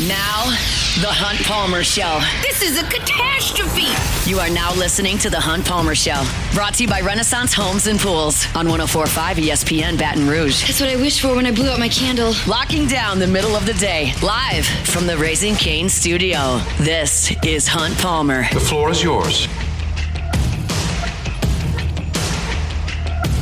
Now, The Hunt Palmer Show. This is a catastrophe. You are now listening to The Hunt Palmer Show. Brought to you by Renaissance Homes and Pools on 104.5 ESPN Baton Rouge. That's what I wished for when I blew out my candle. Locking down the middle of the day. Live from the Raising Cane studio. This is Hunt Palmer. The floor is yours.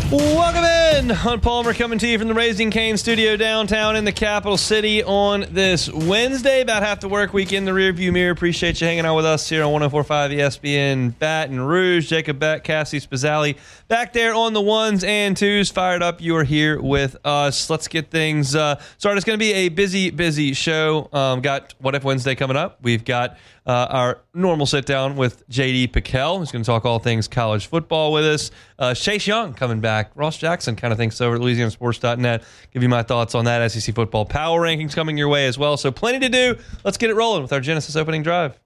Welcome in. Hunt Palmer coming to you from the Raising Cane studio downtown in the capital city on this Wednesday. About half the work week in the rearview mirror. Appreciate you hanging out with us here on 104.5 ESPN Baton Rouge. Jacob Beck, Cassie Spazzali back there on the ones and twos. Fired up. You are here with us. Let's get things started. It's going to be a busy show. Got What If Wednesday coming up. We've got our normal sit down with JD Piquel, who's going to talk all things college football with us. Chase Young coming back. Ross Jackson kind of thinks over at LouisianaSports.net. Give you my thoughts on that. SEC football power rankings coming your way as well. So plenty to do. Let's get it rolling with our Genesis opening drive.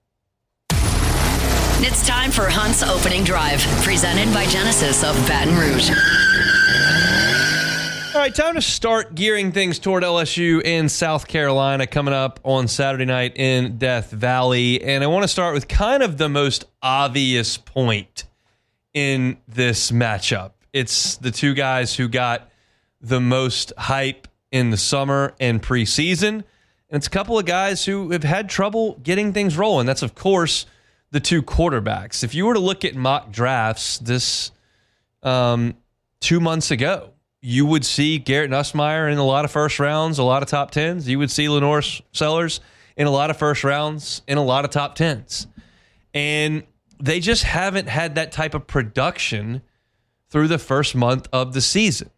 It's time for Hunt's opening drive, presented by Genesis of Baton Rouge. All right, time to start gearing things toward LSU in South Carolina coming up on Saturday night in Death Valley. And I want to start with kind of the most obvious point in this matchup. It's the two guys who got the most hype in the summer and preseason. And it's a couple of guys who have had trouble getting things rolling. That's, of course, the two quarterbacks. If you were to look at mock drafts this 2 months ago, you would see Garrett Nussmeier in a lot of first rounds, a lot of top tens. You would see LaNorris Sellers in a lot of first rounds, in a lot of top tens. And they just haven't had that type of production through the first month of the season.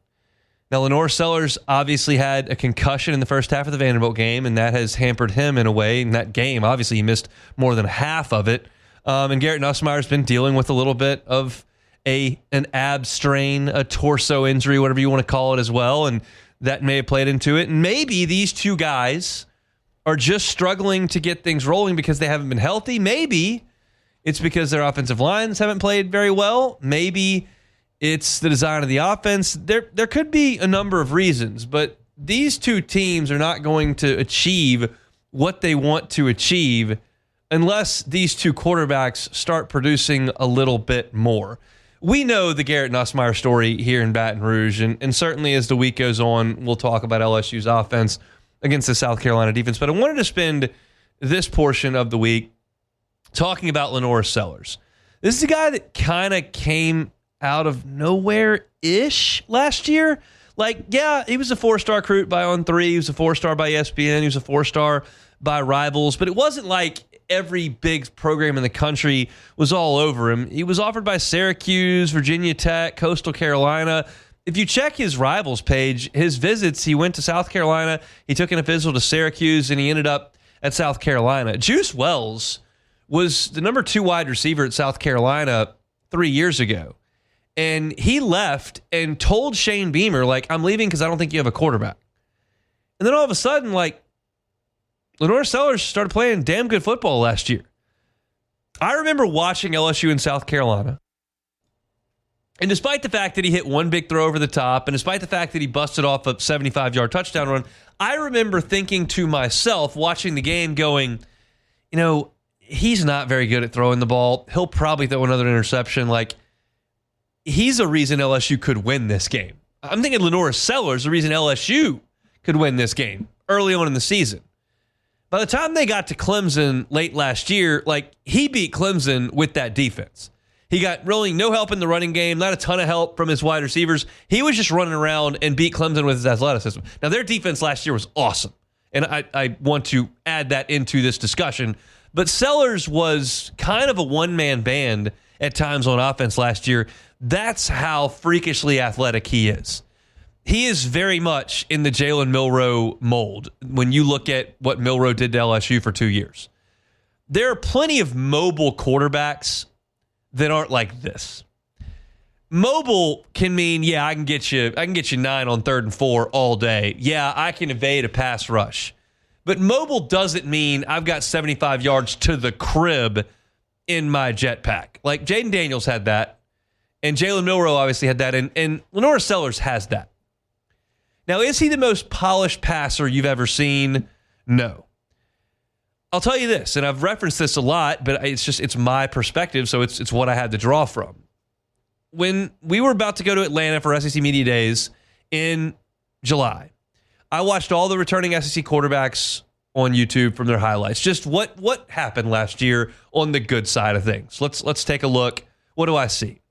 Now, LaNorris Sellers obviously had a concussion in the first half of the Vanderbilt game, and that has hampered him in a way. In that game, obviously, he missed more than half of it. And Garrett Nussmeier's been dealing with a little bit of an ab strain, a torso injury, whatever you want to call it as well, and that may have played into it. And maybe these two guys are just struggling to get things rolling because they haven't been healthy. Maybe it's because their offensive lines haven't played very well. Maybe it's the design of the offense. There could be a number of reasons, but these two teams are not going to achieve what they want to achieve unless these two quarterbacks start producing a little bit more. We know the Garrett Nussmeier story here in Baton Rouge, and certainly as the week goes on, we'll talk about LSU's offense against the South Carolina defense. But I wanted to spend this portion of the week talking about LaNorris Sellers. This is a guy that kind of came out of nowhere-ish last year. Like, yeah, he was a four-star recruit by On3. He was a four-star by ESPN. He was a four-star by Rivals. But it wasn't like every big program in the country was all over him. He was offered by Syracuse, Virginia Tech, Coastal Carolina. If you check his Rivals page, his visits, he went to South Carolina, he took an official to Syracuse, and he ended up at South Carolina. Juice Wells was the number 2 wide receiver at South Carolina 3 years ago. And he left and told Shane Beamer, like, I'm leaving because I don't think you have a quarterback. And then all of a sudden, like, LaNorris Sellers started playing damn good football last year. I remember watching LSU in South Carolina. And despite the fact that he hit one big throw over the top, and despite the fact that he busted off a 75-yard touchdown run, I remember thinking to myself, watching the game, going, you know, he's not very good at throwing the ball. He'll probably throw another interception. Like, he's a reason LSU could win this game. I'm thinking LaNorris Sellers, the reason LSU could win this game early on in the season. By the time they got to Clemson late last year, like, he beat Clemson with that defense. He got really no help in the running game, not a ton of help from his wide receivers. He was just running around and beat Clemson with his athleticism. Now, their defense last year was awesome, and I want to add that into this discussion. But Sellers was kind of a one-man band at times on offense last year. That's how freakishly athletic he is. He is very much in the Jalen Milroe mold when you look at what Milroe did to LSU for 2 years. There are plenty of mobile quarterbacks that aren't like this. Mobile can mean, yeah, I can get you 9 on 3rd and 4 all day. Yeah, I can evade a pass rush. But mobile doesn't mean I've got 75 yards to the crib in my jetpack. Like, Jaden Daniels had that, and Jalen Milroe obviously had that, and LaNorris Sellers has that. Now, is he the most polished passer you've ever seen? No. I'll tell you this, and I've referenced this a lot, but it's my perspective, so it's what I had to draw from. When we were about to go to Atlanta for SEC Media Days in July, I watched all the returning SEC quarterbacks on YouTube from their highlights. Just what happened last year on the good side of things. Let's take a look. What do I see?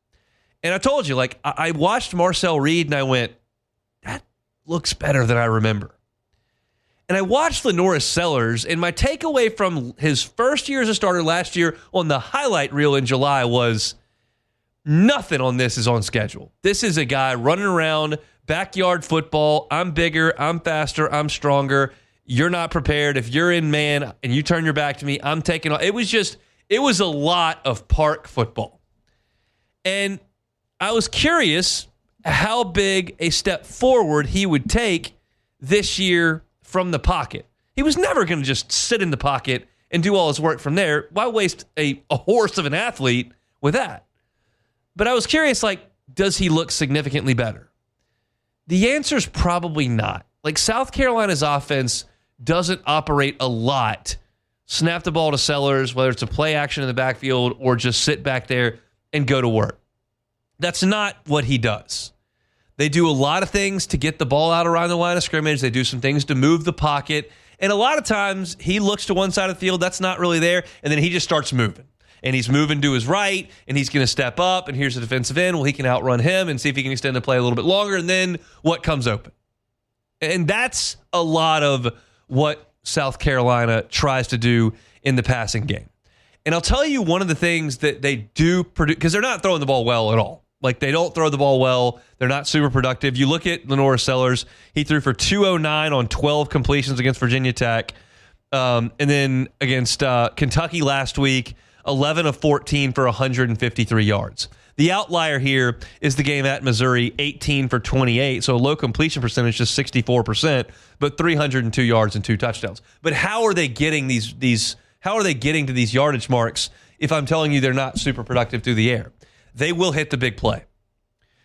And I told you, like, I watched Marcel Reed and I went, that looks better than I remember. And I watched LaNorris Sellers, and my takeaway from his first year as a starter last year on the highlight reel in July was nothing on this is on schedule. This is a guy running around, backyard football. I'm bigger, I'm faster, I'm stronger. You're not prepared. If you're in man and you turn your back to me, I'm taking off. It was a lot of park football. And I was curious how big a step forward he would take this year from the pocket. He was never going to just sit in the pocket and do all his work from there. Why waste a horse of an athlete with that? But I was curious, like, does he look significantly better? The answer is probably not. Like, South Carolina's offense doesn't operate a lot. Snap the ball to Sellers, whether it's a play action in the backfield or just sit back there and go to work. That's not what he does. They do a lot of things to get the ball out around the line of scrimmage. They do some things to move the pocket. And a lot of times he looks to one side of the field, that's not really there, and then he just starts moving. And he's moving to his right, and he's going to step up, and here's the defensive end. Well, he can outrun him and see if he can extend the play a little bit longer, and then what comes open? And that's a lot of what South Carolina tries to do in the passing game. And I'll tell you one of the things that they do produce, because they're not throwing the ball well at all. Like, they don't throw the ball well. They're not super productive. You look at LaNorris Sellers, he threw for 209 on 12 completions against Virginia Tech. And then against Kentucky last week, 11 of 14 for 153 yards. The outlier here is the game at Missouri, 18 for 28, so a low completion percentage, just 64%, but 302 yards and 2 touchdowns. But how are they getting these? How are they getting to these yardage marks if I'm telling you they're not super productive through the air? They will hit the big play.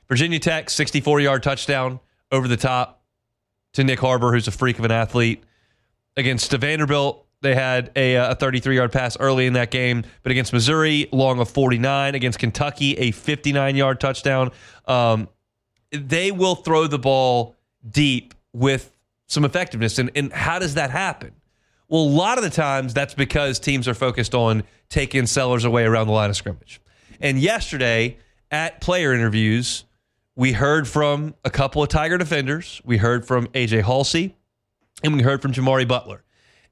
Virginia Tech, 64-yard touchdown over the top to Nick Harbor, who's a freak of an athlete. Against Vanderbilt, they had a 33-yard pass early in that game. But against Missouri, long of 49. Against Kentucky, a 59-yard touchdown. They will throw the ball deep with some effectiveness. And how does that happen? Well, a lot of the times, that's because teams are focused on taking Sellers away around the line of scrimmage. And yesterday, at player interviews, we heard from a couple of Tiger defenders. We heard from A.J. Halsey, and we heard from Jamari Butler.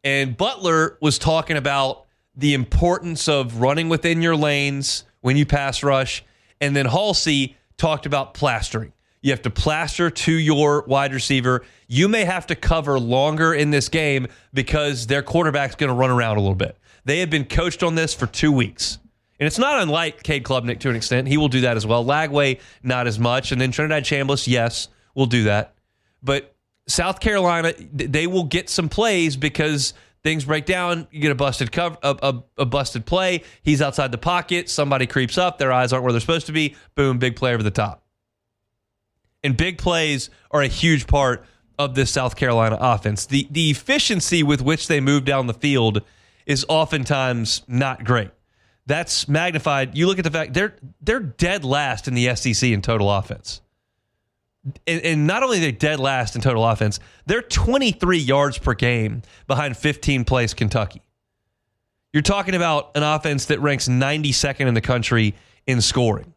And Butler was talking about the importance of running within your lanes when you pass rush. And then Halsey talked about plastering. You have to plaster to your wide receiver. You may have to cover longer in this game because their quarterback's going to run around a little bit. They have been coached on this for 2 weeks. And it's not unlike Cade Klubnik to an extent. He will do that as well. Lagway, not as much. And then Trinidad Chambliss, yes, will do that. But South Carolina, they will get some plays because things break down. You get a busted a busted play. He's outside the pocket. Somebody creeps up. Their eyes aren't where they're supposed to be. Boom, big play over the top. And big plays are a huge part of this South Carolina offense. The efficiency with which they move down the field is oftentimes not great. That's magnified. You look at the fact they're dead last in the SEC in total offense. And not only are they dead last in total offense, they're 23 yards per game behind 15th place Kentucky. You're talking about an offense that ranks 92nd in the country in scoring.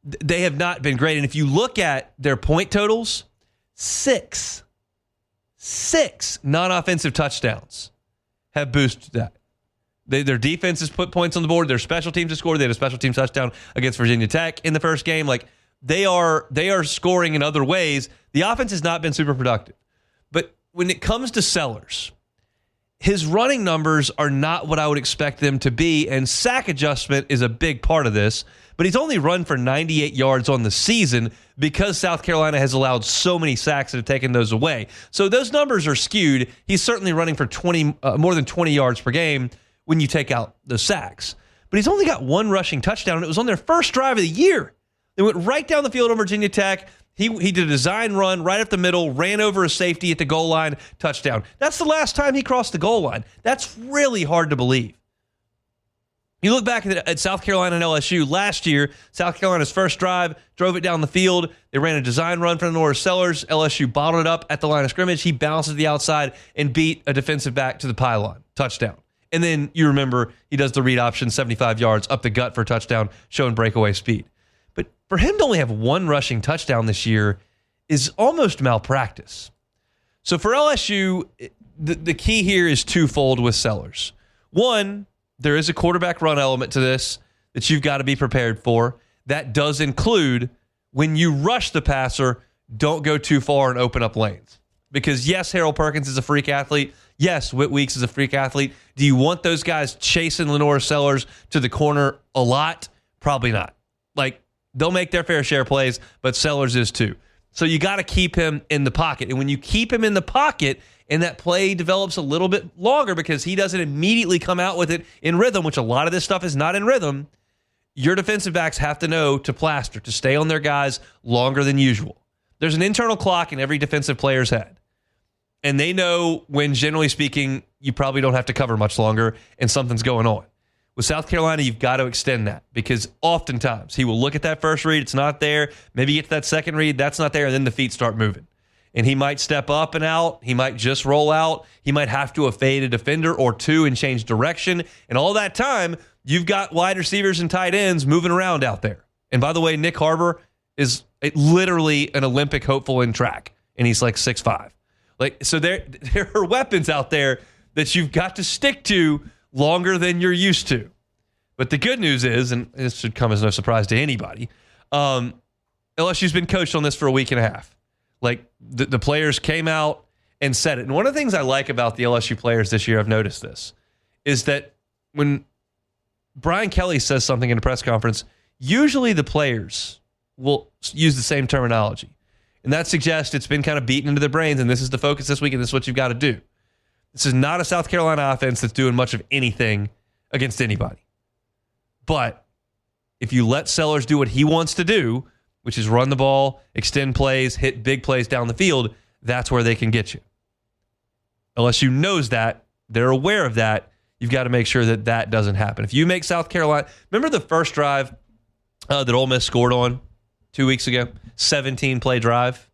They have not been great. And if you look at their point totals, six non-offensive touchdowns have boosted that. Their defense has put points on the board. Their special teams have scored. They had a special team touchdown against Virginia Tech in the first game. Like, they are scoring in other ways. The offense has not been super productive. But when it comes to Sellers, his running numbers are not what I would expect them to be, and sack adjustment is a big part of this. But he's only run for 98 yards on the season because South Carolina has allowed so many sacks and have taken those away. So those numbers are skewed. He's certainly running for more than 20 yards per game when you take out the sacks. But he's only got one rushing touchdown, and it was on their first drive of the year. They went right down the field on Virginia Tech. He did a design run right up the middle, ran over a safety at the goal line, touchdown. That's the last time he crossed the goal line. That's really hard to believe. You look back at South Carolina and LSU last year, South Carolina's first drive, drove it down the field. They ran a design run from the LaNorris Sellers. LSU bottled it up at the line of scrimmage. He bounced to the outside and beat a defensive back to the pylon. Touchdown. And then you remember he does the read option, 75 yards up the gut for a touchdown, showing breakaway speed. But for him to only have one rushing touchdown this year is almost malpractice. So for LSU, the key here is twofold with Sellers. One, there is a quarterback run element to this that you've got to be prepared for. That does include when you rush the passer, don't go too far and open up lanes. Because yes, Harold Perkins is a freak athlete. Yes, Whit Weeks is a freak athlete. Do you want those guys chasing LaNorris Sellers to the corner a lot? Probably not. Like, they'll make their fair share of plays, but Sellers is too. So you got to keep him in the pocket. And when you keep him in the pocket and that play develops a little bit longer because he doesn't immediately come out with it in rhythm, which a lot of this stuff is not in rhythm, your defensive backs have to know to plaster, to stay on their guys longer than usual. There's an internal clock in every defensive player's head. And they know when, generally speaking, you probably don't have to cover much longer and something's going on. With South Carolina, you've got to extend that because oftentimes he will look at that first read, it's not there. Maybe you get to that second read, that's not there, and then the feet start moving. And he might step up and out. He might just roll out. He might have to evade a defender or two and change direction. And all that time, you've got wide receivers and tight ends moving around out there. And by the way, Nick Harbor is literally an Olympic hopeful in track, and he's like 6'5". So there are weapons out there that you've got to stick to longer than you're used to. But the good news is, and this should come as no surprise to anybody, LSU's been coached on this for a week and a half. Like, the players came out and said it. And one of the things I like about the LSU players this year, I've noticed this, is that when Brian Kelly says something in a press conference, usually the players will use the same terminology. And that suggests it's been kind of beaten into their brains, and this is the focus this week, and this is what you've got to do. This is not a South Carolina offense that's doing much of anything against anybody. But if you let Sellers do what he wants to do, which is run the ball, extend plays, hit big plays down the field, that's where they can get you. LSU knows that. They're aware of that. You've got to make sure that that doesn't happen. If you make South Carolina... Remember the first drive that Ole Miss scored on 2 weeks ago? 17-play drive?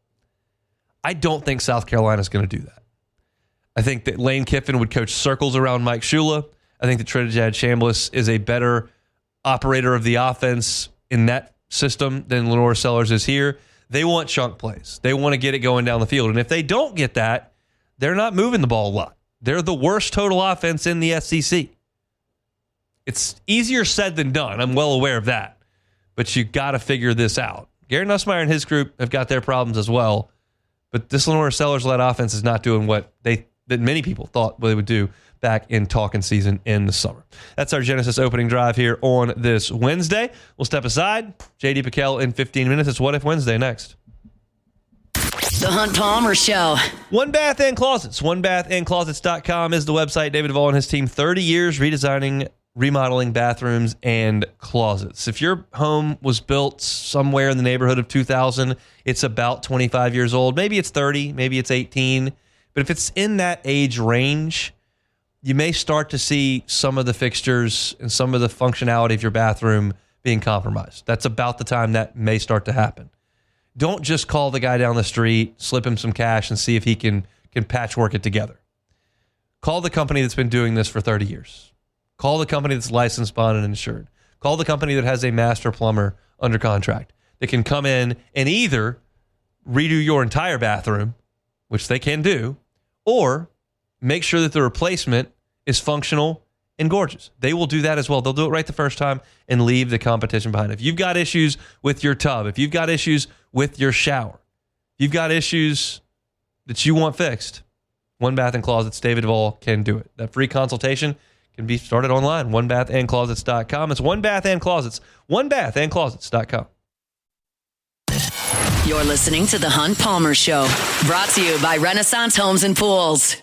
I don't think South Carolina's going to do that. I think that Lane Kiffin would coach circles around Mike Shula. I think that Trinidad Chambliss is a better operator of the offense in that system than LaNorris Sellers is here. They want chunk plays. They want to get it going down the field. And if they don't get that, they're not moving the ball a lot. They're the worst total offense in the SEC. It's easier said than done. I'm well aware of that. But you got to figure this out. Gary Nussmeier and his group have got their problems as well. But this LaNorris Sellers-led offense is not doing what that many people thought they would do back in talking season in the summer. That's our Genesis opening drive here on this Wednesday. We'll step aside. J.D. Piquel in 15 minutes. It's What If Wednesday next. The Hunt Palmer Show. One Bath and Closets. OneBathAndClosets.com is the website. David Duvall and his team, 30 years redesigning, remodeling bathrooms and closets. If your home was built somewhere in the neighborhood of 2000, it's about 25 years old. Maybe it's 30, maybe it's 18. But if it's in that age range, you may start to see some of the fixtures and some of the functionality of your bathroom being compromised. That's about the time that may start to happen. Don't just call the guy down the street, slip him some cash, and see if he can patchwork it together. Call the company that's been doing this for 30 years. Call the company that's licensed, bonded, and insured. Call the company that has a master plumber under contract that can come in and either redo your entire bathroom, which they can do, or make sure that the replacement is functional and gorgeous. They will do that as well. They'll do it right the first time and leave the competition behind. If you've got issues with your tub, if you've got issues with your shower, if you've got issues that you want fixed, One Bath and Closets, David Duvall can do it. That free consultation can be started online, OneBathAndClosets.com. It's One Bath and Closets, OneBathAndClosets.com. You're listening to The Hunt Palmer Show, brought to you by Renaissance Homes and Pools.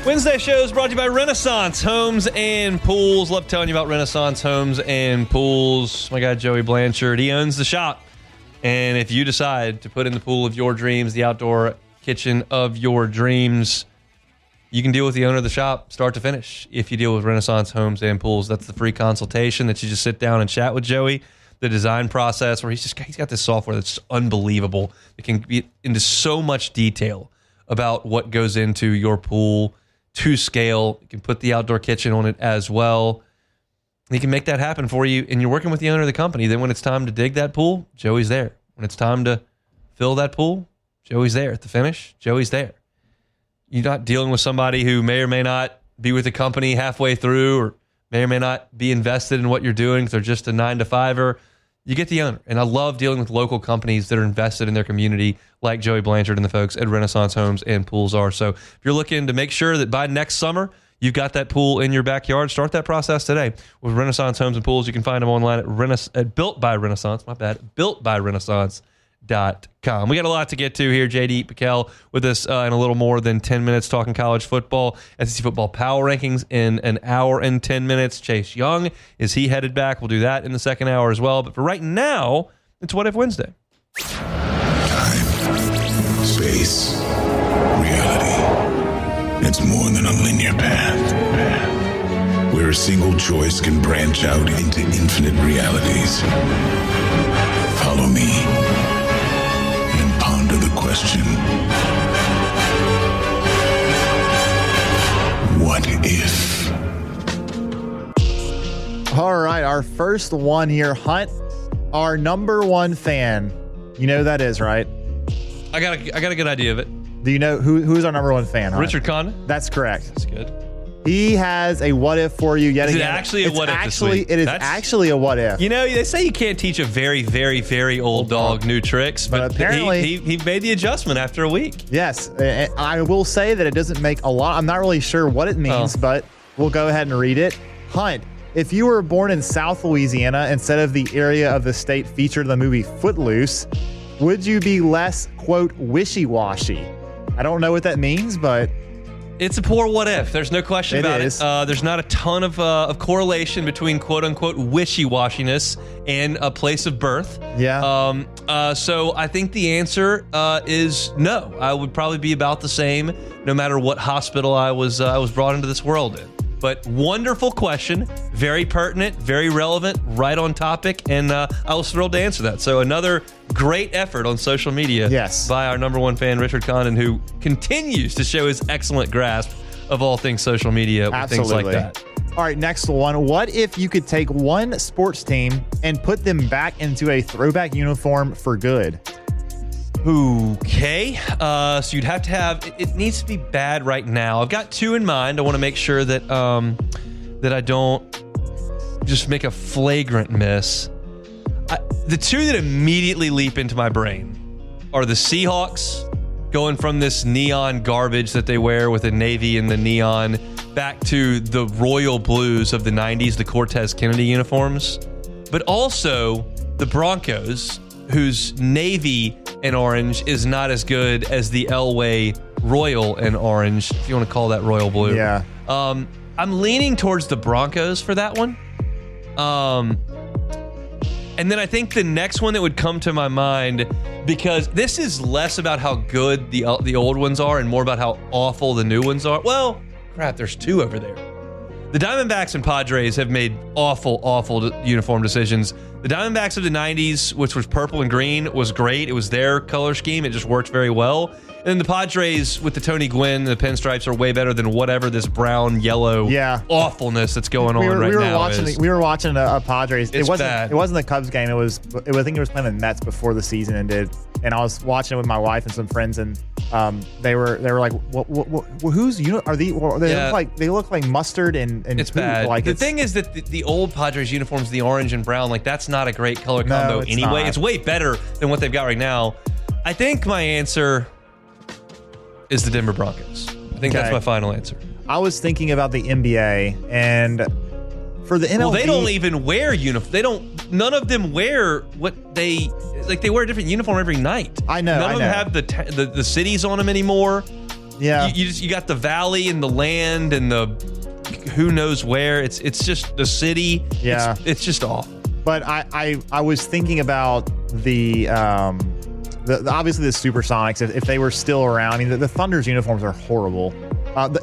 Wednesday show is brought to you by Renaissance Homes and Pools. Love telling you about Renaissance Homes and Pools. My guy Joey Blanchard, he owns the shop. And if you decide to put in the pool of your dreams, the outdoor kitchen of your dreams, you can deal with the owner of the shop start to finish. If you deal with Renaissance Homes and Pools, that's the free consultation that you just sit down and chat with Joey. The design process where he's got this software that's unbelievable. It can be into so much detail about what goes into your pool to scale. You can put the outdoor kitchen on it as well. He can make that happen for you, and you're working with the owner of the company. Then when it's time to dig that pool, Joey's there. When it's time to fill that pool, Joey's there. At the finish, Joey's there. You're not dealing with somebody who may or may not be with the company halfway through or may not be invested in what you're doing if they're just a 9-to-5er. You get the owner. And I love dealing with local companies that are invested in their community like Joey Blanchard and the folks at Renaissance Homes and Pools are. So if you're looking to make sure that by next summer you've got that pool in your backyard, start that process today with Renaissance Homes and Pools. You can find them online at Built by Renaissance. BuiltByRenaissance.com. We got a lot to get to here. JD Piquel with us in a little more than 10 minutes talking college football, SEC football power rankings in an hour and 10 minutes. Chase Young, is he headed back? We'll do that in the second hour as well. But for right now, it's What If Wednesday. Time, space, reality. It's more than a linear path. Where a single choice can branch out into infinite realities. Follow me and ponder the question, what if? All right, our first one here, Hunt, our number one fan. You know who that is, right? I got a good idea of it. Do you know who's our number one fan? Hunt? Richard Condon? That's correct. That's good. He has a what if for you yet Is again. it actually a what if this week? It is actually a what if. You know, they say you can't teach a very, very, very old dog new tricks, but apparently he made the adjustment after a week. Yes, I will say that it doesn't make a lot. I'm not really sure what it means, but we'll go ahead and read it. Hunt, if you were born in South Louisiana instead of the area of the state featured in the movie Footloose, would you be less, quote, wishy-washy? I don't know what that means, but it's a poor what if. There's no question about it. There's not a ton of correlation between quote unquote wishy-washiness and a place of birth. Yeah. So I think the answer is no. I would probably be about the same no matter what hospital I was brought into this world in. But wonderful question, very pertinent, very relevant, right on topic, and I was thrilled to answer that. So another great effort on social media by our number one fan, Richard Condon, who continues to show his excellent grasp of all things social media with things like that. All right, next one. What if you could take one sports team and put them back into a throwback uniform for good? Okay, so you'd have to have it needs to be bad right now. I've got two in mind. I want to make sure that that I don't just make a flagrant miss. The two that immediately leap into my brain are the Seahawks going from this neon garbage that they wear with the navy and the neon back to the royal blues of the 90s, the Cortez Kennedy uniforms, but also the Broncos, whose navy and orange is not as good as the Elway royal and orange, if you want to call that royal blue. Yeah. I'm leaning towards the Broncos for that one. And then I think the next one that would come to my mind, because this is less about how good the old ones are and more about how awful the new ones are. Well, crap, there's two over there. The Diamondbacks and Padres have made awful uniform decisions. The Diamondbacks of the 90s, which was purple and green, was great. It was their color scheme. It just worked very well. And then the Padres with the Tony Gwynn, the pinstripes are way better than whatever this brown, yellow awfulness that's going on right now is. We were watching a Padres. It's bad. It wasn't the Cubs game. I think it was playing the Mets before the season ended. And I was watching it with my wife and some friends, and they were like, "Who's are they? They look like mustard and it's bad." Like the thing is that the old Padres uniforms, the orange and brown, like that's not a great color combo anyway. It's way better than what they've got right now. I think my answer is the Denver Broncos. I think that's my final answer. I was thinking about the NBA and for the MLB. Well, they don't even wear uniform. None of them wear what they like. They wear a different uniform every night. I know. None of them have the cities on them anymore. Yeah. You got the valley and the land and the who knows where. It's just the city. Yeah. It's just off. But I was thinking about the obviously the Supersonics, if they were still around. I mean, the Thunder's uniforms are horrible.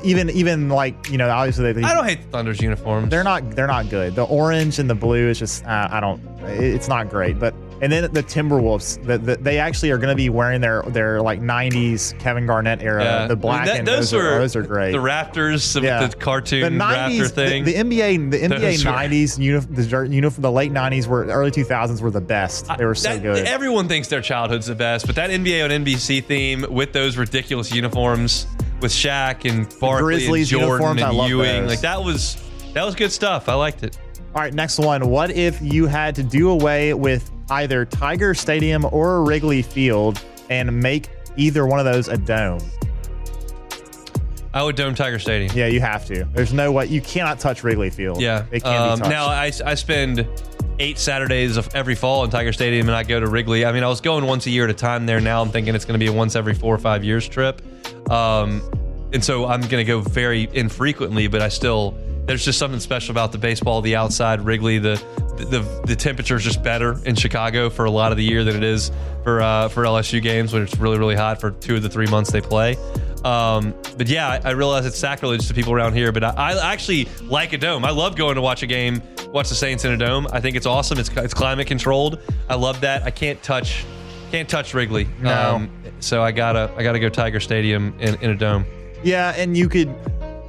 Even like, you know, obviously I don't hate the Thunder's uniforms. They're not good. The orange and the blue is just it's not great. But and then the Timberwolves, they actually are going to be wearing their like 90s Kevin Garnett era, the black, and those are great. The Raptors with the cartoon the 90s, Raptor thing. The NBA 90s uniform, the late 90s early 2000s were the best. They were so good. Everyone thinks their childhood's the best, but that NBA on NBC theme with those ridiculous uniforms with Shaq and Barkley and Jordan and Ewing, like that was good stuff. I liked it. All right, next one. What if you had to do away with either Tiger Stadium or Wrigley Field and make either one of those a dome? I would dome Tiger Stadium. Yeah, you have to. There's no way. You cannot touch Wrigley Field. Yeah. It can't be touched. Now, I spend 8 Saturdays of every fall in Tiger Stadium, and I go to Wrigley. I mean, I was going once a year at a time there. Now I'm thinking it's going to be a once every 4 or 5 years trip. And so I'm going to go very infrequently, but there's just something special about the baseball, the outside Wrigley. The temperature is just better in Chicago for a lot of the year than it is for LSU games when it's really, really hot for 2 of the 3 months they play. But yeah, I realize it's sacrilege to people around here, but I actually like a dome. I love going to watch the Saints in a dome. I think it's awesome. It's climate controlled. I love that. I can't touch Wrigley. No. So I gotta go Tiger Stadium in a dome. Yeah, and you could,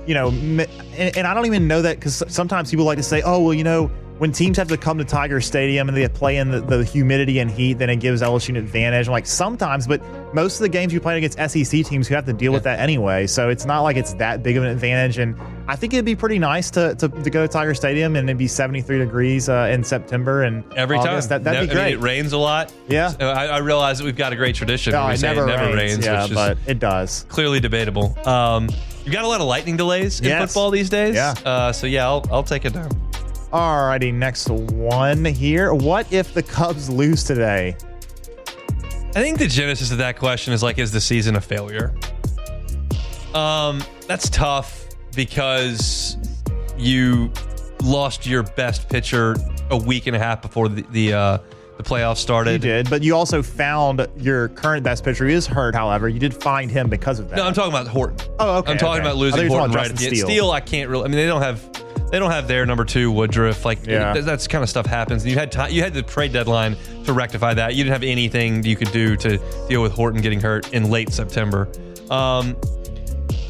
you know, and I don't even know that because sometimes people like to say, oh, well, you know, when teams have to come to Tiger Stadium and they play in the humidity and heat, then it gives LSU an advantage. I'm like, sometimes, but most of the games you play against SEC teams who have to deal with that anyway. So it's not like it's that big of an advantage. And I think it'd be pretty nice to go to Tiger Stadium and it'd be 73 degrees in September and every August. time. That'd be great. I mean, it rains a lot. Yeah. So I realize that we've got a great tradition. No, it never rains. Yeah, which but is it does. clearly debatable. You've got a lot of lightning delays in football these days. Yeah. So yeah, I'll take it down. Alrighty, next one here. What if the Cubs lose today? I think the genesis of that question is like, is the season a failure? That's tough because you lost your best pitcher a week and a half before the playoffs started. You did, but you also found your current best pitcher. He is hurt, however. You did find him because of that. No, I'm talking about Horton. Oh, okay. I'm talking about losing Horton right at the end. Steele, I can't really. I mean, they don't have their number 2 Woodruff. Like that's kind of stuff happens. And you had the trade deadline to rectify that. You didn't have anything you could do to deal with Horton getting hurt in late September.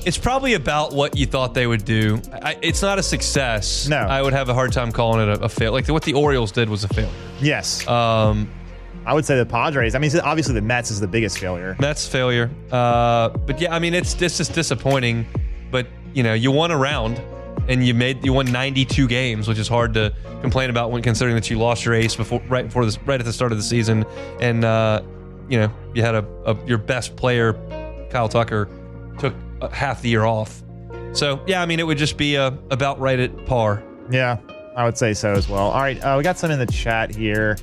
It's probably about what you thought they would do. It's not a success. No, I would have a hard time calling it a fail. Like what the Orioles did was a failure. Yes. I would say the Padres. I mean, obviously the Mets is the biggest failure. Mets failure. But yeah, I mean, it's just disappointing. But you know, you won a round. And you won 92 games, which is hard to complain about when considering that you lost your ace right at the start of the season, and you know you had your best player, Kyle Tucker, took half the year off. So yeah, I mean it would just be about right at par. Yeah, I would say so as well. All right, we got some in the chat here.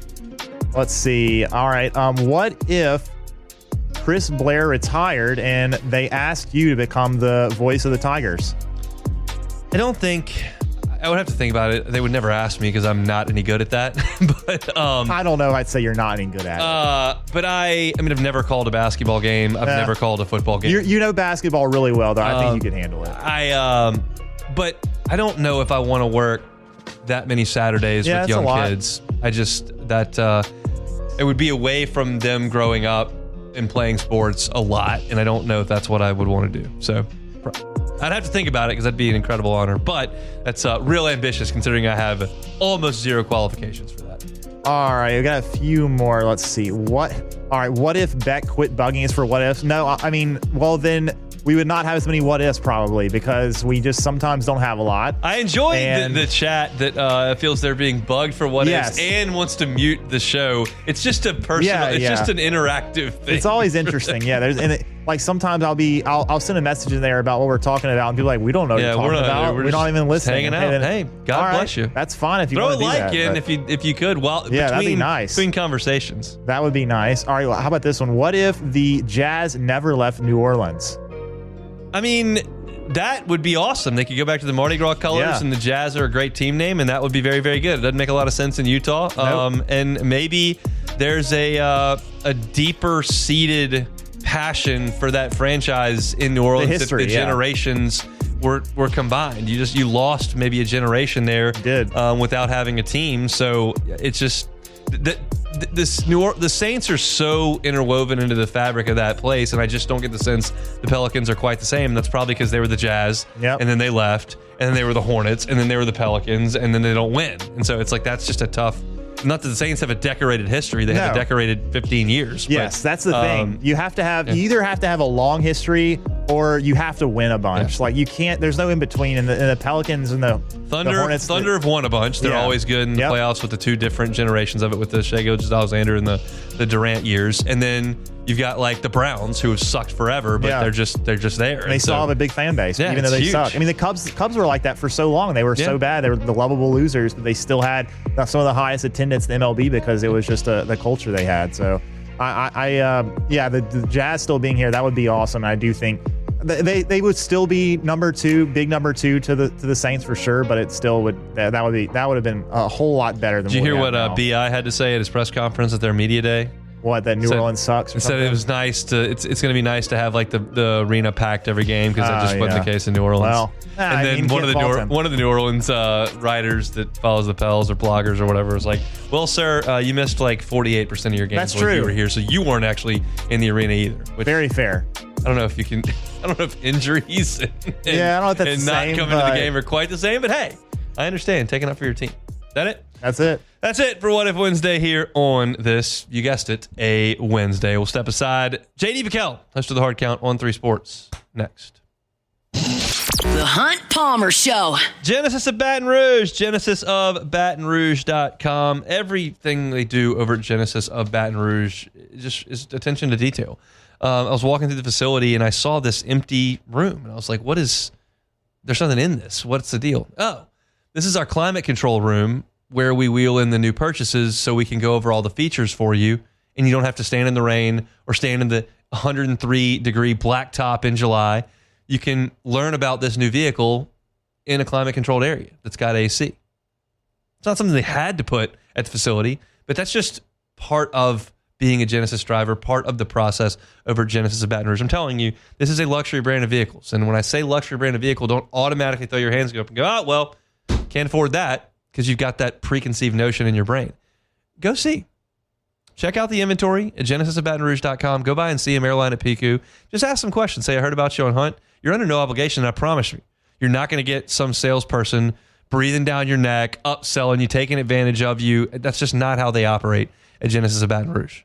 Let's see. All right, what if Chris Blair retired and they asked you to become the voice of the Tigers? I would have to think about it. They would never ask me because I'm not any good at that. But I don't know if I'd say you're not any good at it. But I mean, I've never called a basketball game. I've never called a football game. You know basketball really well, though. I think you could handle it. But I don't know if I want to work that many Saturdays with young kids. I just it would be away from them growing up and playing sports a lot, and I don't know if that's what I would want to do. So I'd have to think about it because that'd be an incredible honor, but that's real ambitious considering I have almost 0 qualifications for that. All right, we got a few more. Let's see. What if Beck quit bugging us for what ifs? No, I mean, well, then we would not have as many what ifs probably because we just sometimes don't have a lot. I enjoy the chat that feels they're being bugged for what ifs and wants to mute the show. It's just a personal, just an interactive thing. It's always interesting. Yeah, like sometimes I'll send a message in there about what we're talking about and people are like, we don't know what you're talking about. We're not even listening. Hanging out. Hey, God bless you. That's fine if you throw want to a like in if you could. Well, that'd be nice. Between conversations. That would be nice. All right, well, how about this one? What if the Jazz never left New Orleans? I mean, that would be awesome. They could go back to the Mardi Gras colors, and the Jazz are a great team name, and that would be very, very good. It doesn't make a lot of sense in Utah. Nope. And maybe there's a deeper seated passion for that franchise in New Orleans. The history, the generations were combined. You lost maybe a generation there. You did. Without having a team. So it's just the Saints are so interwoven into the fabric of that place, and I just don't get the sense the Pelicans are quite the same. That's probably because they were the Jazz, and then they left, and then they were the Hornets, and then they were the Pelicans, and then they don't win. And so it's like that's just a tough. Not that the Saints have a decorated history; they have a decorated 15 years. Yes, that's the thing. You have to have you either have to have a long history or you have to win a bunch. Like you can't. There's no in between. And the Pelicans and the Hornets, Thunder have won a bunch. They're always good in the playoffs with the two different generations of it, with the Shai Gilgeous-Alexander and the Durant years. And then you've got like the Browns, who have sucked forever, but they're just there. And they still have a big fan base, even though they suck. I mean, the Cubs were like that for so long. They were so bad. They were the lovable losers, but they still had some of the highest attendance in the MLB because it was just the culture they had. So, the Jazz still being here, that would be awesome. And I do think they would still be big number two to the Saints for sure. But it still would that would have been a whole lot better than. Did you hear what BI had to say at his press conference at their media day? What, that New Orleans sucks? He said it was nice to. It's going to be nice to have like the arena packed every game, because that just wasn't the case in New Orleans. Well, and then one of the New Orleans writers that follows the Pels or bloggers or whatever was like, "Well, sir, you missed like 48% of your games That's when true. you were here, so you weren't actually in the arena either." Which, very fair. I don't know if you can. I don't know if injuries and I don't know if that's and the not same, coming to the game are quite the same. But hey, I understand taking up for your team. Is that it? That's it. That's it for What If Wednesday here on this, you guessed it, a Wednesday. We'll step aside. JD Piquel, host of the Hard Count on 3 Sports. Next. The Hunt Palmer Show. Genesis of Baton Rouge, genesisofbatonrouge.com. Everything they do over at Genesis of Baton Rouge just is attention to detail. I was walking through the facility and I saw this empty room, and I was like, there's something in this. What's the deal? Oh, this is our climate control room, where we wheel in the new purchases so we can go over all the features for you, and you don't have to stand in the rain or stand in the 103-degree blacktop in July. You can learn about this new vehicle in a climate-controlled area that's got AC. It's not something they had to put at the facility, but that's just part of being a Genesis driver, part of the process over at Genesis of Baton Rouge. I'm telling you, this is a luxury brand of vehicles. And when I say luxury brand of vehicle, don't automatically throw your hands up and go, oh, well, can't afford that, because you've got that preconceived notion in your brain. Go see. Check out the inventory at genesisofbatonrouge.com. Go by and see them, airline at PQ. Just ask some questions. Say, I heard about you on Hunt. You're under no obligation, and I promise you, you're not going to get some salesperson breathing down your neck, upselling you, taking advantage of you. That's just not how they operate at Genesis of Baton Rouge.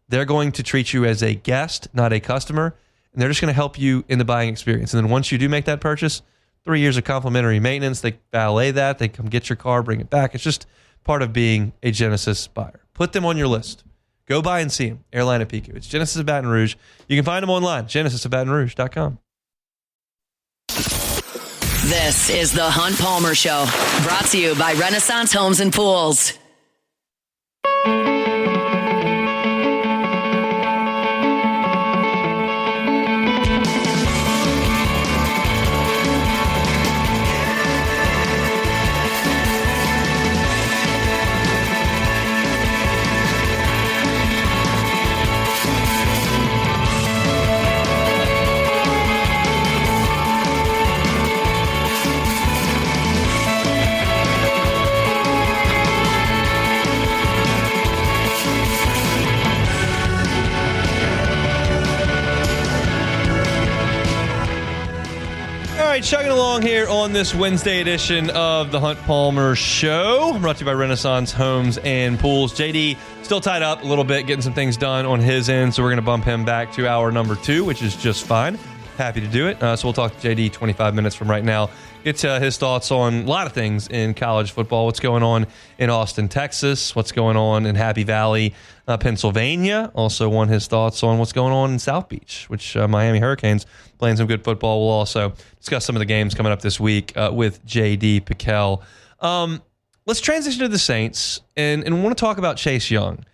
They're going to treat you as a guest, not a customer, and they're just going to help you in the buying experience. And then once you do make that purchase, 3 years of complimentary maintenance. They valet that. They come get your car, bring it back. It's just part of being a Genesis buyer. Put them on your list. Go by and see them. Airline at PQ. It's Genesis of Baton Rouge. You can find them online, genesisofbatonrouge.com. This is the Hunt Palmer Show, brought to you by Renaissance Homes and Pools. Chugging along here on this Wednesday edition of the Hunt Palmer Show, brought to you by Renaissance Homes and Pools. JD still tied up a little bit, getting some things done on his end, so we're going to bump him back to hour number 2, which is just fine. Happy to do it. So we'll talk to JD 25 minutes from right now. Get his thoughts on a lot of things in college football. What's going on in Austin, Texas? What's going on in Happy Valley, Pennsylvania? Also want his thoughts on what's going on in South Beach, which Miami Hurricanes playing some good football. We'll also discuss some of the games coming up this week with JD Piquel. Let's transition to the Saints and want to talk about Chase Young.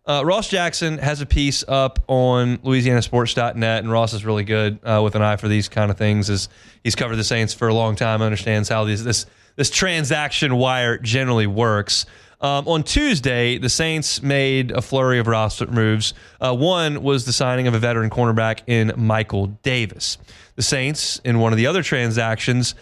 Ross Jackson has a piece up on LouisianaSports.net, and Ross is really good with an eye for these kind of things. As he's covered the Saints for a long time, understands how this transaction wire generally works. On Tuesday, the Saints made a flurry of roster moves. One was the signing of a veteran cornerback in Michael Davis. The Saints, in one of the other transactions,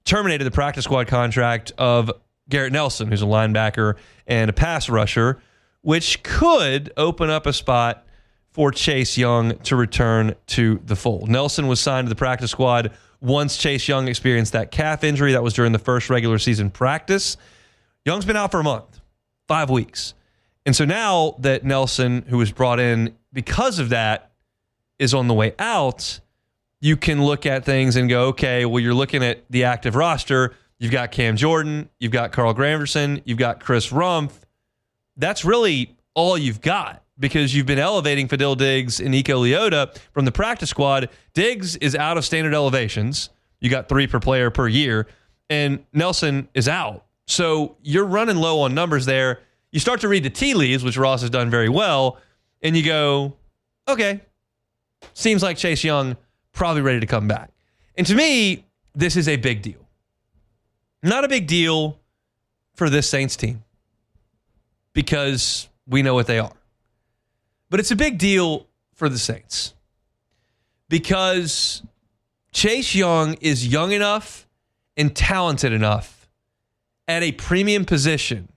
terminated the practice squad contract of Garrett Nelson, who's a linebacker and a pass rusher, which could open up a spot for Chase Young to return to the fold. Nelson was signed to the practice squad once Chase Young experienced that calf injury. That was during the first regular season practice. Young's been out for a month, 5 weeks. And so now that Nelson, who was brought in because of that, is on the way out, you can look at things and go, okay, well, you're looking at the active roster. You've got Cam Jordan, you've got Carl Granderson, you've got Chris Rumpf. That's really all you've got because you've been elevating Fadil Diggs and Nico Leota from the practice squad. Diggs is out of standard elevations. You got 3 per player per year, and Nelson is out. So you're running low on numbers there. You start to read the tea leaves, which Ross has done very well, and you go, okay, seems like Chase Young probably ready to come back. And to me, this is a big deal. Not a big deal for this Saints team because we know what they are. But it's a big deal for the Saints because Chase Young is young enough and talented enough at a premium position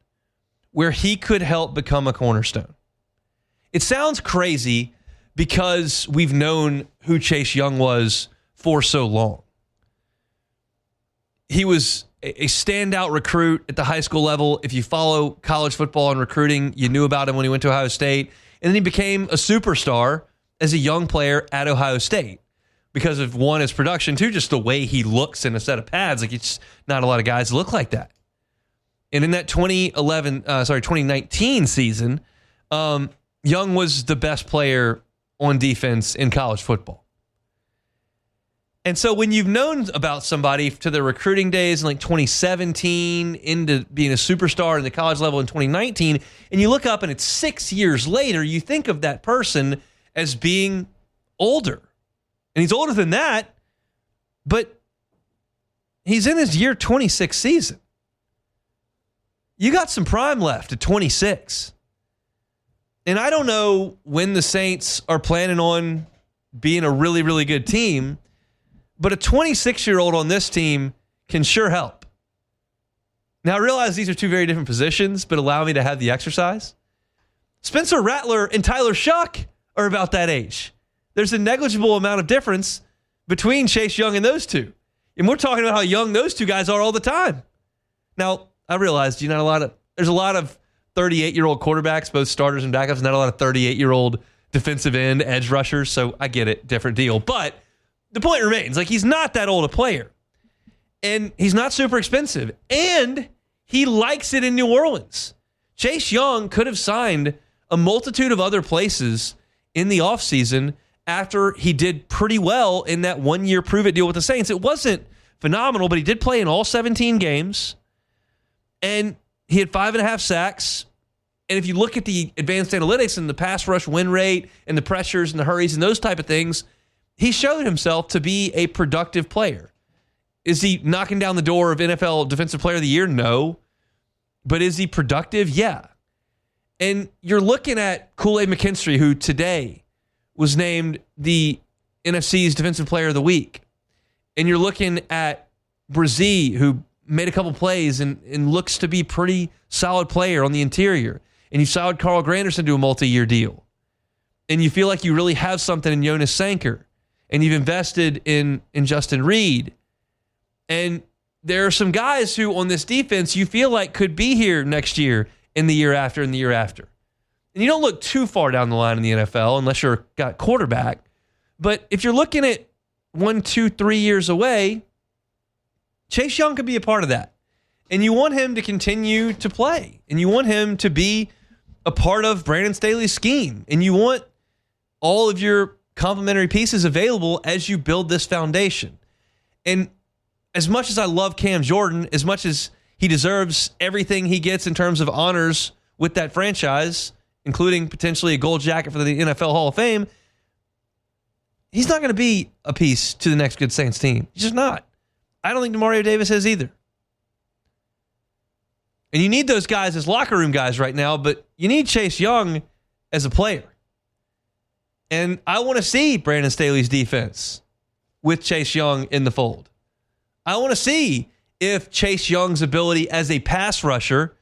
where he could help become a cornerstone. It sounds crazy because we've known who Chase Young was for so long. He was a standout recruit at the high school level. If you follow college football and recruiting, you knew about him when he went to Ohio State. And then he became a superstar as a young player at Ohio State because of, one, his production, two, just the way he looks in a set of pads. Like, it's not a lot of guys look like that. And in that 2019 season, Young was the best player on defense in college football. And so when you've known about somebody to their recruiting days in like 2017 into being a superstar in the college level in 2019, and you look up and it's 6 years later, you think of that person as being older. And he's older than that, but he's in his year 26 season. You got some prime left at 26. And I don't know when the Saints are planning on being a really, really good team, but a 26-year-old on this team can sure help. Now, I realize these are two very different positions, but allow me to have the exercise. Spencer Rattler and Tyler Shuck are about that age. There's a negligible amount of difference between Chase Young and those two. And we're talking about how young those two guys are all the time. Now, I realize there's a lot of 38-year-old quarterbacks, both starters and backups, not a lot of 38-year-old defensive end edge rushers, so I get it, different deal. But the point remains, like, he's not that old a player. And he's not super expensive. And he likes it in New Orleans. Chase Young could have signed a multitude of other places in the offseason after he did pretty well in that one-year prove-it deal with the Saints. It wasn't phenomenal, but he did play in all 17 games. And he had 5.5 sacks. And if you look at the advanced analytics and the pass rush win rate and the pressures and the hurries and those type of things, he showed himself to be a productive player. Is he knocking down the door of NFL Defensive Player of the Year? No. But is he productive? Yeah. And you're looking at Kool-Aid McKinstry, who today was named the NFC's Defensive Player of the Week. And you're looking at Brzee, who made a couple plays and looks to be pretty solid player on the interior. And you signed Carl Granderson to a multi-year deal. And you feel like you really have something in Jonas Sanker. And you've invested in Justin Reed. And there are some guys who on this defense you feel like could be here next year and the year after and the year after. And you don't look too far down the line in the NFL unless you're got quarterback. But if you're looking at 1, 2, 3 years away, Chase Young could be a part of that. And you want him to continue to play. And you want him to be a part of Brandon Staley's scheme. And you want all of your complementary pieces available as you build this foundation. And as much as I love Cam Jordan, as much as he deserves everything he gets in terms of honors with that franchise, including potentially a gold jacket for the NFL Hall of Fame, he's not going to be a piece to the next good Saints team. He's just not. I don't think Demario Davis is either. And you need those guys as locker room guys right now, but you need Chase Young as a player. And I want to see Brandon Staley's defense with Chase Young in the fold. I want to see if Chase Young's ability as a pass rusher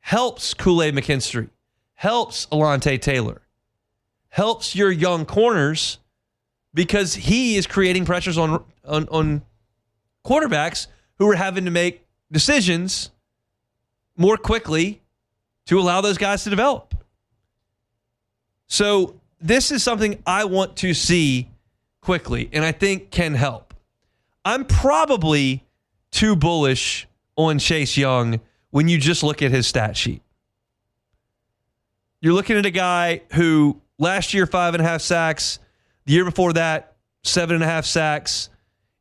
helps Kool-Aid McKinstry, helps Alontae Taylor, helps your young corners, because he is creating pressures on quarterbacks who are having to make decisions more quickly to allow those guys to develop. So this is something I want to see quickly, and I think can help. I'm probably too bullish on Chase Young when you just look at his stat sheet. You're looking at a guy who last year 5.5 sacks, the year before that 7.5 sacks,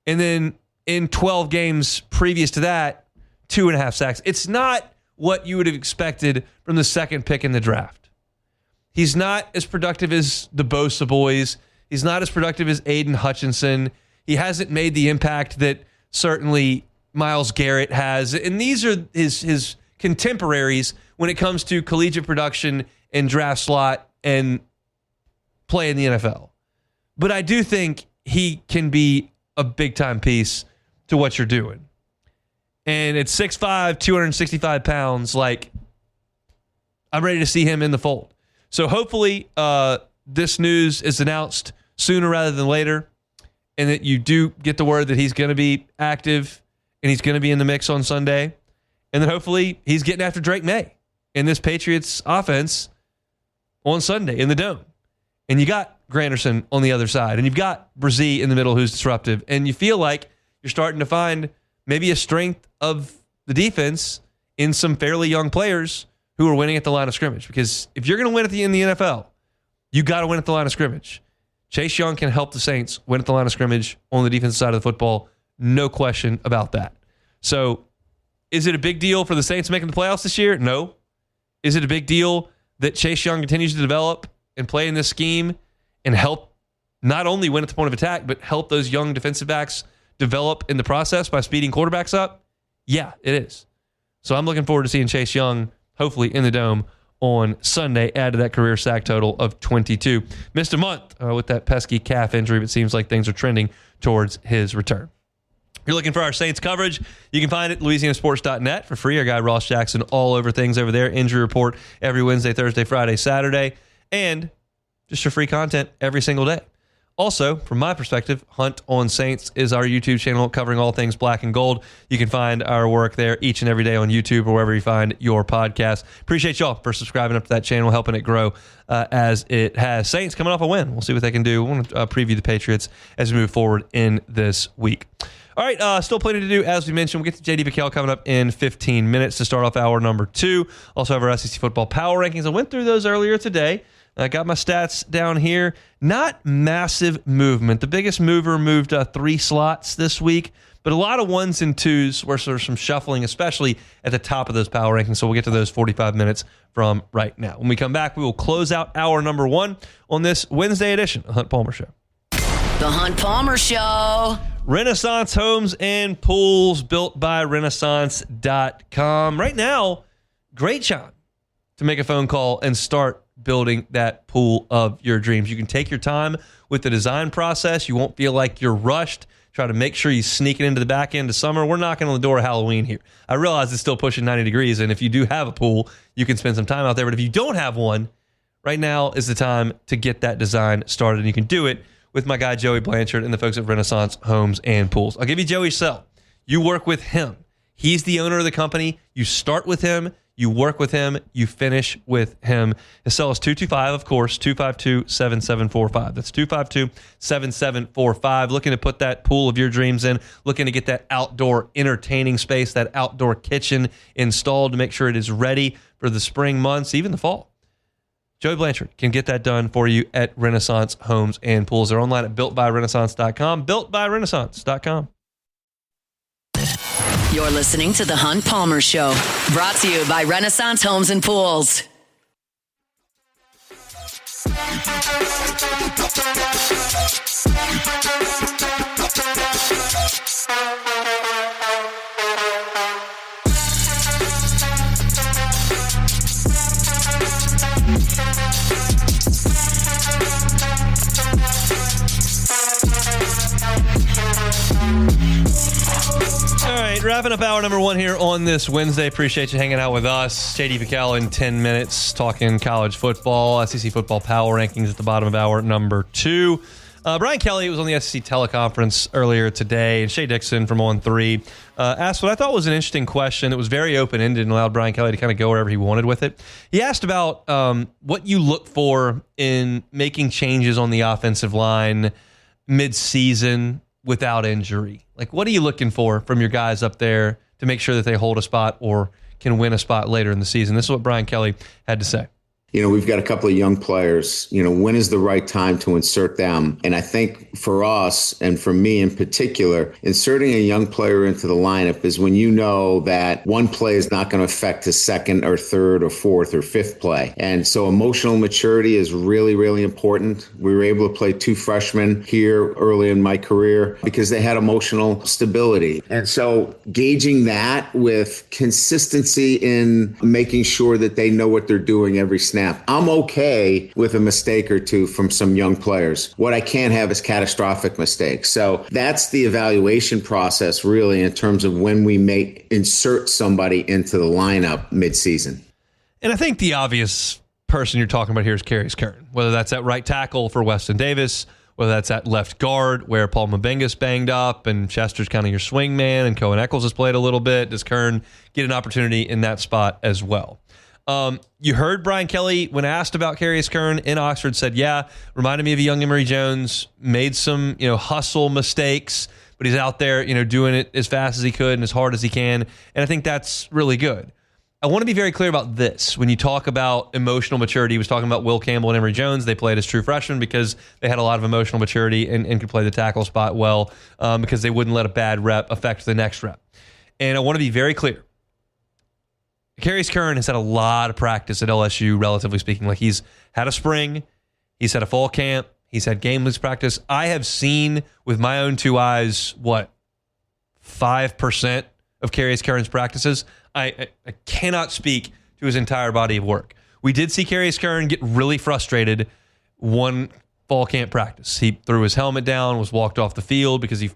and then in 12 games previous to that 2.5 sacks. It's not what you would have expected from the second pick in the draft. He's not as productive as the Bosa boys. He's not as productive as Aiden Hutchinson. He hasn't made the impact that certainly Myles Garrett has. And these are his contemporaries when it comes to collegiate production and draft slot and play in the NFL. But I do think he can be a big-time piece to what you're doing. And at 6'5", 265 pounds, like, I'm ready to see him in the fold. So hopefully this news is announced sooner rather than later, and that you do get the word that he's going to be active and he's going to be in the mix on Sunday. And then hopefully he's getting after Drake May in this Patriots offense on Sunday in the Dome. And you got Granderson on the other side, and you've got Brzee in the middle who's disruptive, and you feel like you're starting to find maybe a strength of the defense in some fairly young players who are winning at the line of scrimmage. Because if you're going to win in the NFL, you got to win at the line of scrimmage. Chase Young can help the Saints win at the line of scrimmage on the defensive side of the football. No question about that. So is it a big deal for the Saints making the playoffs this year? No. Is it a big deal that Chase Young continues to develop and play in this scheme and help not only win at the point of attack, but help those young defensive backs develop in the process by speeding quarterbacks up? Yeah, it is. So I'm looking forward to seeing Chase Young, hopefully in the Dome on Sunday, add to that career sack total of 22. Missed a month with that pesky calf injury, but it seems like things are trending towards his return. If you're looking for our Saints coverage, you can find it at LouisianaSports.net for free. Our guy Ross Jackson all over things over there. Injury report every Wednesday, Thursday, Friday, Saturday, and just your free content every single day. Also, from my perspective, Hunt on Saints is our YouTube channel covering all things black and gold. You can find our work there each and every day on YouTube or wherever you find your podcast. Appreciate y'all for subscribing up to that channel, helping it grow as it has. Saints coming off a win. We'll see what they can do. I want to preview the Patriots as we move forward in this week. All right, still plenty to do. As we mentioned, we'll get to J.D. McHale coming up in 15 minutes to start off hour number 2. Also have our SEC football power rankings. I went through those earlier today. I got my stats down here. Not massive movement. The biggest mover moved 3 slots this week, but a lot of 1s and 2s where there's some shuffling, especially at the top of those power rankings. So we'll get to those 45 minutes from right now. When we come back, we will close out hour number 1 on this Wednesday edition of the Hunt Palmer Show. The Hunt Palmer Show. Renaissance Homes and Pools, built by Renaissance.com. Right now, great time to make a phone call and start building that pool of your dreams. You can take your time with the design process. You won't feel like you're rushed. Try to make sure you sneak it into the back end of summer. We're knocking on the door of Halloween here. I realize it's still pushing 90 degrees, and if you do have a pool, you can spend some time out there. But if you don't have one, right now is the time to get that design started, and you can do it with my guy Joey Blanchard and the folks at Renaissance Homes and Pools. I'll give you Joey's cell. You work with him. He's the owner of the company. You start with him. You work with him. You finish with him. His cell is 225, of course, 252-7745. That's 252-7745. Looking to put that pool of your dreams in. Looking to get that outdoor entertaining space, that outdoor kitchen installed to make sure it is ready for the spring months, even the fall. Joey Blanchard can get that done for you at Renaissance Homes and Pools. They're online at builtbyrenaissance.com, builtbyrenaissance.com. You're listening to The Hunt Palmer Show, brought to you by Renaissance Homes and Pools. All right, wrapping up hour number 1 here on this Wednesday. Appreciate you hanging out with us. JD Pical in 10 minutes, talking college football, SEC football power rankings at the bottom of hour number 2. Brian Kelly was on the SEC teleconference earlier today, and Shea Dixon from On 3 asked what I thought was an interesting question. It was very open-ended and allowed Brian Kelly to kind of go wherever he wanted with it. He asked about what you look for in making changes on the offensive line mid-season without injury. Like, what are you looking for from your guys up there to make sure that they hold a spot or can win a spot later in the season? This is what Brian Kelly had to say. We've got a couple of young players. When is the right time to insert them? And I think for us, and for me in particular, inserting a young player into the lineup is when you know that one play is not going to affect his second or third or fourth or fifth play. And so emotional maturity is really, really important. We were able to play 2 freshmen here early in my career because they had emotional stability. And so gauging that with consistency in making sure that they know what they're doing every snap. I'm okay with a mistake or two from some young players. What I can't have is catastrophic mistakes. So that's the evaluation process, really, in terms of when we may insert somebody into the lineup midseason. And I think the obvious person you're talking about here is Carius Kern, whether that's at right tackle for Weston Davis, whether that's at left guard where Paul Mabenga's banged up and Chester's kind of your swing man and Cohen Eccles has played a little bit. Does Kern get an opportunity in that spot as well? You heard Brian Kelly, when asked about Carius Kern in Oxford, said, yeah, reminded me of a young Emory Jones, made some, hustle mistakes, but he's out there, doing it as fast as he could and as hard as he can. And I think that's really good. I want to be very clear about this. When you talk about emotional maturity, he was talking about Will Campbell and Emory Jones. They played as true freshmen because they had a lot of emotional maturity and could play the tackle spot well because they wouldn't let a bad rep affect the next rep. And I want to be very clear. Carius Kern has had a lot of practice at LSU, relatively speaking. Like, he's had a spring, he's had a fall camp, he's had game list practice. I have seen with my own 2 eyes, 5% of Carius Kern's practices. I cannot speak to his entire body of work. We did see Carius Kern get really frustrated one fall camp practice. He threw his helmet down, was walked off the field because he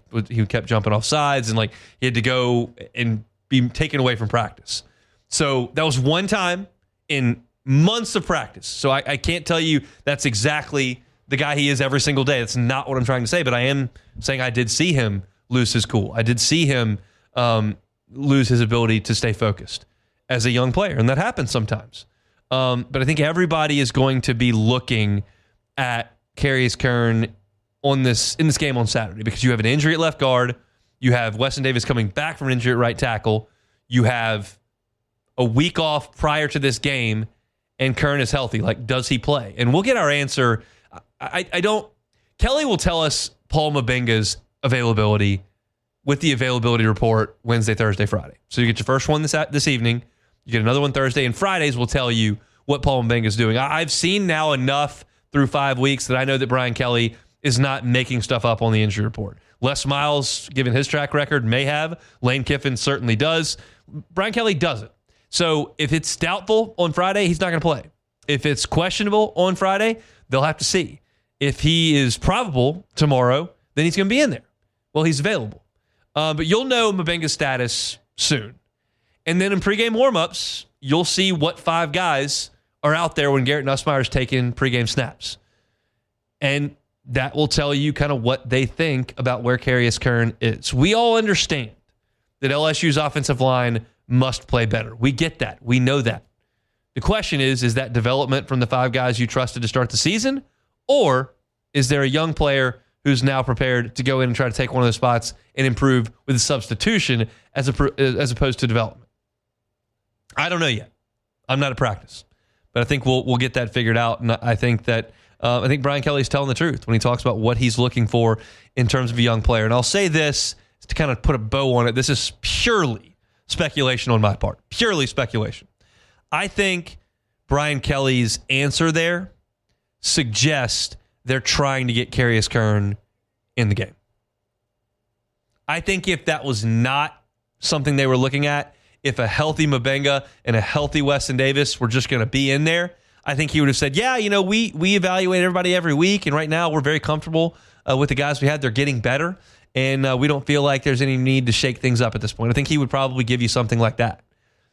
kept jumping off sides, and he had to go and be taken away from practice. So that was one time in months of practice. So I can't tell you that's exactly the guy he is every single day. That's not what I'm trying to say, but I am saying I did see him lose his cool. I did see him lose his ability to stay focused as a young player, and that happens sometimes. But I think everybody is going to be looking at Carius Kern in this game on Saturday because you have an injury at left guard, you have Weston Davis coming back from an injury at right tackle, you have a week off prior to this game, and Kern is healthy. Like, does he play? And we'll get our answer. Kelly will tell us Paul Mabenga's availability with the availability report Wednesday, Thursday, Friday. So you get your first one this evening. You get another one Thursday, and Fridays will tell you what Paul Mabenga's doing. I've seen now enough through 5 weeks that I know that Brian Kelly is not making stuff up on the injury report. Les Miles, given his track record, may have. Lane Kiffin certainly does. Brian Kelly doesn't. So if it's doubtful on Friday, he's not going to play. If it's questionable on Friday, they'll have to see. If he is probable tomorrow, then he's going to be in there. Well, he's available. But you'll know Mabenga's status soon. And then in pregame warmups, you'll see what 5 guys are out there when Garrett Nussmeier's taking pregame snaps. And that will tell you kind of what they think about where Carius Kern is. We all understand that LSU's offensive line must play better. We get that. We know that. The question is that development from the 5 guys you trusted to start the season? Or is there a young player who's now prepared to go in and try to take one of those spots and improve with a substitution as opposed to development? I don't know yet. I'm not at practice. But I think we'll get that figured out. And I think that Brian Kelly's telling the truth when he talks about what he's looking for in terms of a young player. And I'll say this to kind of put a bow on it. This is purely speculation on my part. Purely speculation. I think Brian Kelly's answer there suggest they're trying to get Karius Kern in the game. I think if that was not something they were looking at, if a healthy Mabenga and a healthy Weston Davis were just going to be in there, I think he would have said, yeah, we evaluate everybody every week, and right now we're very comfortable with the guys we had. They're getting better, and we don't feel like there's any need to shake things up at this point. I think he would probably give you something like that.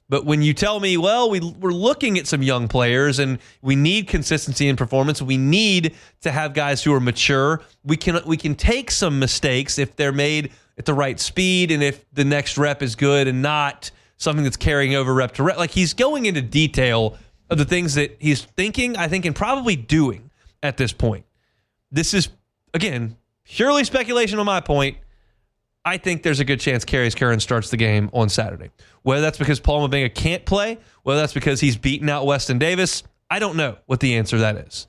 But when you tell me, well, we're looking at some young players and we need consistency in performance, we need to have guys who are mature. We can take some mistakes if they're made at the right speed and if the next rep is good and not something that's carrying over rep to rep. Like, he's going into detail of the things that he's thinking, I think, and probably doing at this point. This is, again, purely speculation on my point. I think there's a good chance Karius Kern starts the game on Saturday. Whether that's because Paul Mabenga can't play, whether that's because he's beaten out Weston Davis, I don't know what the answer to that is.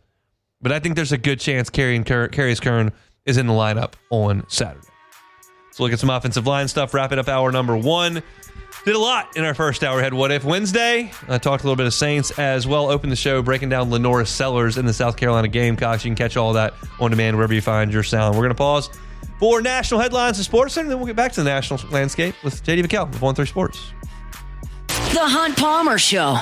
But I think there's a good chance Karius Kern is in the lineup on Saturday. Let's look at some offensive line stuff, wrapping up hour number 1. Did a lot in our first hour. Had What If Wednesday. I talked a little bit of Saints as well. Opened the show breaking down LaNorris Sellers in the South Carolina Gamecocks. You can catch all that on demand wherever you find your sound. We're going to pause for national headlines and sports, and then we'll get back to the national landscape with JD McCall of 1-3 Sports. The Hunt Palmer Show.